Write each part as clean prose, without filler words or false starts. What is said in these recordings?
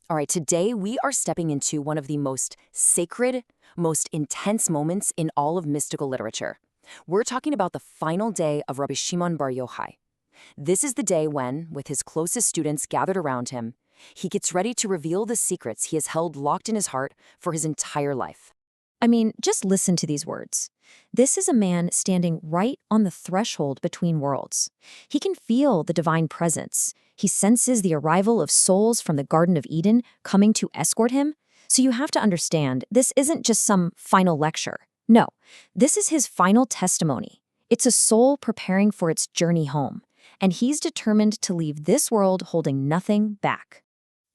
All right, today we are stepping into one of the most sacred, most intense moments in all of mystical literature. We're talking about the final day of Rabbi Shimon bar Yochai. This is the day when, with his closest students gathered around him, he gets ready to reveal the secrets he has held locked in his heart for his entire life. I mean, just listen to these words. This is a man standing right on the threshold between worlds. He can feel the divine presence. He senses the arrival of souls from the Garden of Eden coming to escort him. So you have to understand, this isn't just some final lecture. No, this is his final testimony. It's a soul preparing for its journey home. And he's determined to leave this world holding nothing back.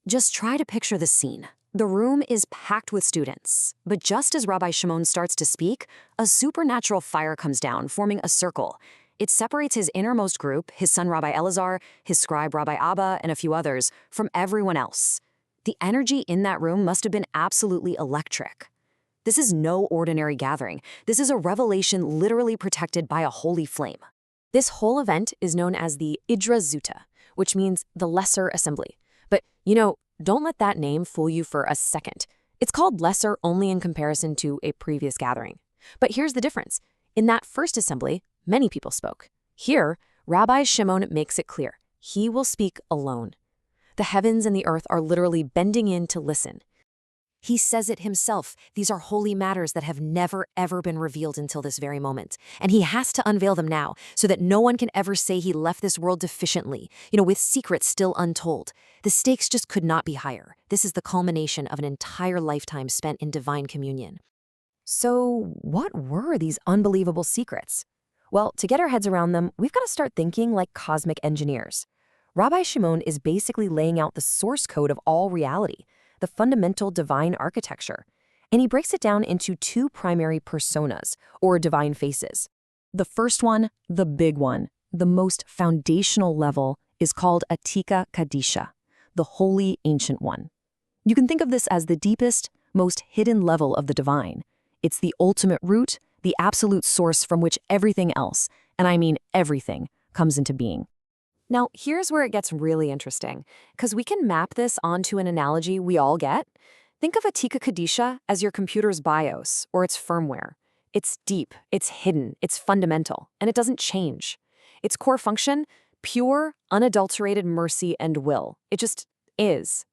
Just try to picture the scene. The room is packed with students, but just as Rabbi Shimon starts to speak, a supernatural fire comes down, forming a circle. It separates his innermost group, his son Rabbi Elazar, his scribe Rabbi Abba, and a few others, from everyone else. The energy in that room must have been absolutely electric. This is no ordinary gathering. This is a revelation literally protected by a holy flame. This whole event is known as the Idra Zuta, which means the lesser assembly. But, don't let that name fool you for a second. It's called lesser only in comparison to a previous gathering. But here's the difference. In that first assembly, many people spoke. Here, Rabbi Shimon makes it clear. He will speak alone. The heavens and the earth are literally bending in to listen. He says it himself. These are holy matters that have never, ever been revealed until this very moment. And he has to unveil them now so that no one can ever say he left this world deficiently, with secrets still untold. The stakes just could not be higher. This is the culmination of an entire lifetime spent in divine communion. So what were these unbelievable secrets? Well, to get our heads around them, we've got to start thinking like cosmic engineers. Rabbi Shimon is basically laying out the source code of all reality, the fundamental divine architecture, and he breaks it down into two primary personas, or divine faces. The first one, the big one, the most foundational level, is called Atika Kadisha, the Holy Ancient One. You can think of this as the deepest, most hidden level of the divine. It's the ultimate root, the absolute source from which everything else, and I mean everything, comes into being. Now, here's where it gets really interesting, because we can map this onto an analogy we all get. Think of Atika Kadisha as your computer's BIOS, or its firmware. It's deep, it's hidden, it's fundamental, and it doesn't change. Its core function? Pure, unadulterated mercy and will. It just is.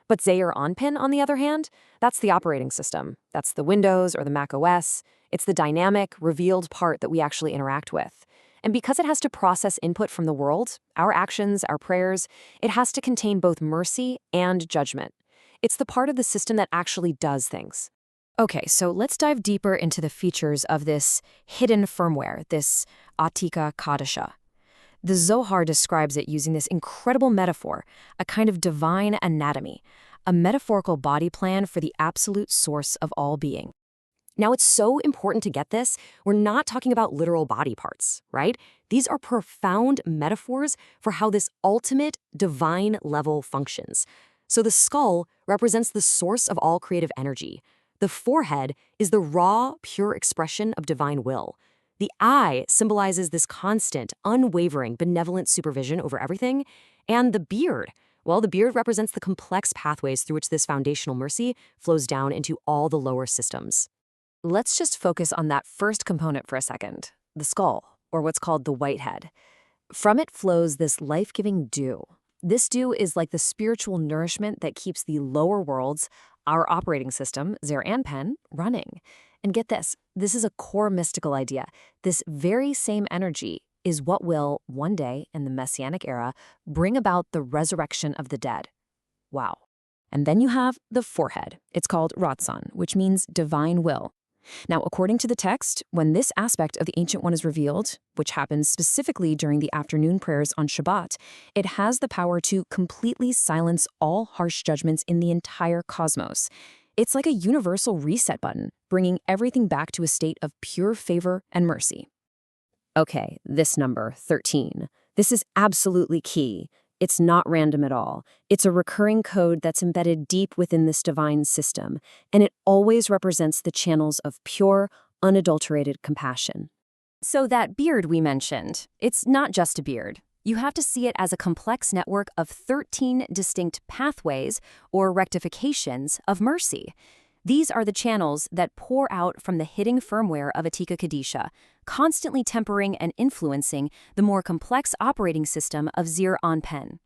But Zohar Onpin, on the other hand, that's the operating system. That's the Windows or the Mac OS. It's the dynamic, revealed part that we actually interact with. And because it has to process input from the world, our actions, our prayers, it has to contain both mercy and judgment. It's the part of the system that actually does things. Okay, so let's dive deeper into the features of this hidden firmware, this Atika Kadisha. The Zohar describes it using this incredible metaphor, a kind of divine anatomy, a metaphorical body plan for the absolute source of all being. Now, it's so important to get this. We're not talking about literal body parts, right? These are profound metaphors for how this ultimate divine level functions. So the skull represents the source of all creative energy. The forehead is the raw, pure expression of divine will. The eye symbolizes this constant, unwavering, benevolent supervision over everything. And the beard, well, the beard represents the complex pathways through which this foundational mercy flows down into all the lower systems. Let's just focus on that first component for a second, the skull, or what's called the white head. From it flows this life-giving dew. This dew is like the spiritual nourishment that keeps the lower worlds, our operating system, Zohar Onpin, running. And get this is a core mystical idea. This very same energy is what will, one day in the Messianic era, bring about the resurrection of the dead. Wow. And then you have the forehead. It's called Ratzon, which means divine will. Now, according to the text, when this aspect of the Ancient One is revealed, which happens specifically during the afternoon prayers on Shabbat, it has the power to completely silence all harsh judgments in the entire cosmos. It's like a universal reset button, bringing everything back to a state of pure favor and mercy. Okay, this number, 13. This is absolutely key. It's not random at all. It's a recurring code that's embedded deep within this divine system, and it always represents the channels of pure, unadulterated compassion. So that beard we mentioned, it's not just a beard. You have to see it as a complex network of 13 distinct pathways or rectifications of mercy. These are the channels that pour out from the hidden firmware of Atika Kadisha, constantly tempering and influencing the more complex operating system of Zir Anpen.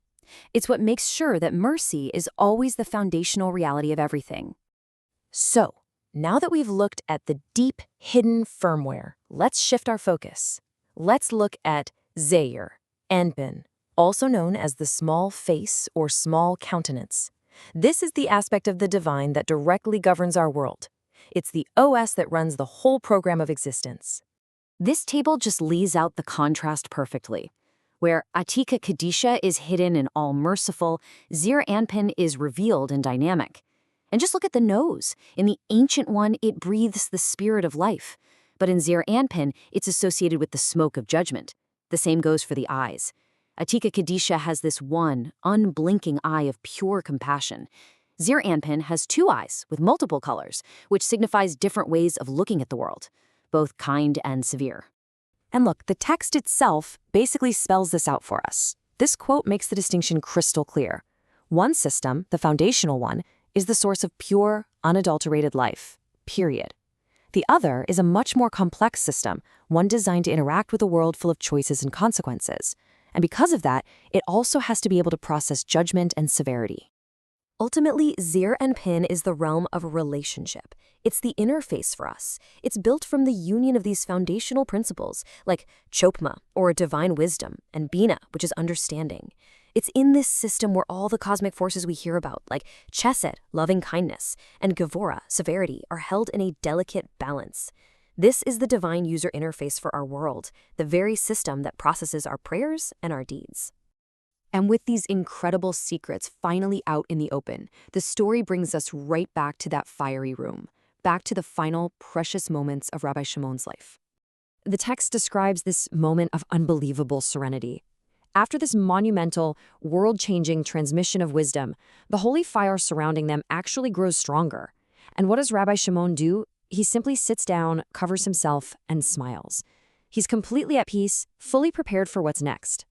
It's what makes sure that mercy is always the foundational reality of everything. So, now that we've looked at the deep, hidden firmware, let's shift our focus. Let's look at Zohar, Anpen, also known as the small face or small countenance. This is the aspect of the divine that directly governs our world. It's the OS that runs the whole program of existence. This table just lays out the contrast perfectly. Where Atika Kadisha is hidden and all-merciful, Zir Anpen is revealed and dynamic. And just look at the nose. In the ancient one, it breathes the spirit of life. But in Zir Anpen, it's associated with the smoke of judgment. The same goes for the eyes. Atika Kadisha has this one, unblinking eye of pure compassion. Zir Anpen has two eyes with multiple colors, which signifies different ways of looking at the world, both kind and severe. And look, the text itself basically spells this out for us. This quote makes the distinction crystal clear. One system, the foundational one, is the source of pure, unadulterated life, period. The other is a much more complex system, one designed to interact with a world full of choices and consequences. And because of that, it also has to be able to process judgment and severity. Ultimately, Zir Anpen is the realm of a relationship. It's the interface for us. It's built from the union of these foundational principles, like Chokma, or divine wisdom, and Bina, which is understanding. It's in this system where all the cosmic forces we hear about, like Chesed, loving kindness, and Gevura, severity, are held in a delicate balance. This is the divine user interface for our world, the very system that processes our prayers and our deeds. And with these incredible secrets finally out in the open, the story brings us right back to that fiery room, back to the final precious moments of Rabbi Shimon's life. The text describes this moment of unbelievable serenity. After this monumental, world-changing transmission of wisdom, the holy fire surrounding them actually grows stronger. And what does Rabbi Shimon do? He simply sits down, covers himself, and smiles. He's completely at peace, fully prepared for what's next.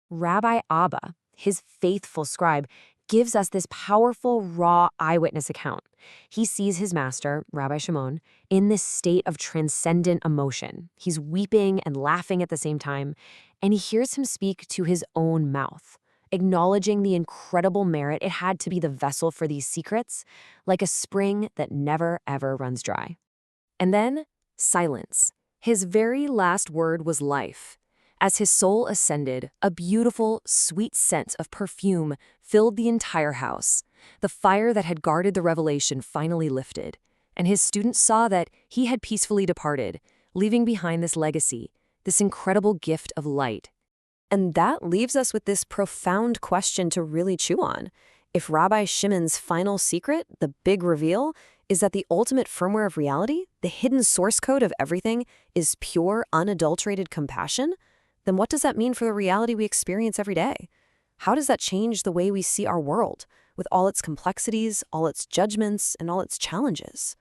Rabbi Abba, his faithful scribe, gives us this powerful, raw eyewitness account. He sees his master, Rabbi Shimon, in this state of transcendent emotion. He's weeping and laughing at the same time, and he hears him speak to his own mouth, acknowledging the incredible merit it had to be the vessel for these secrets, like a spring that never, ever runs dry. And then, silence. His very last word was life. As his soul ascended, a beautiful, sweet scent of perfume filled the entire house. The fire that had guarded the revelation finally lifted, and his students saw that he had peacefully departed, leaving behind this legacy, this incredible gift of light. And that leaves us with this profound question to really chew on. If Rabbi Shimon's final secret, the big reveal, is that the ultimate firmware of reality, the hidden source code of everything, is pure, unadulterated compassion, then what does that mean for the reality we experience every day? How does that change the way we see our world, with all its complexities, all its judgments, and all its challenges?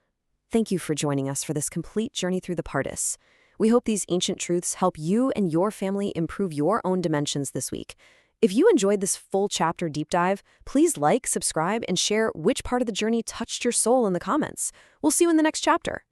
Thank you for joining us for this complete journey through the Pardes. We hope these ancient truths help you and your family improve your own dimensions this week. If you enjoyed this full chapter deep dive, please like, subscribe, and share which part of the journey touched your soul in the comments. We'll see you in the next chapter.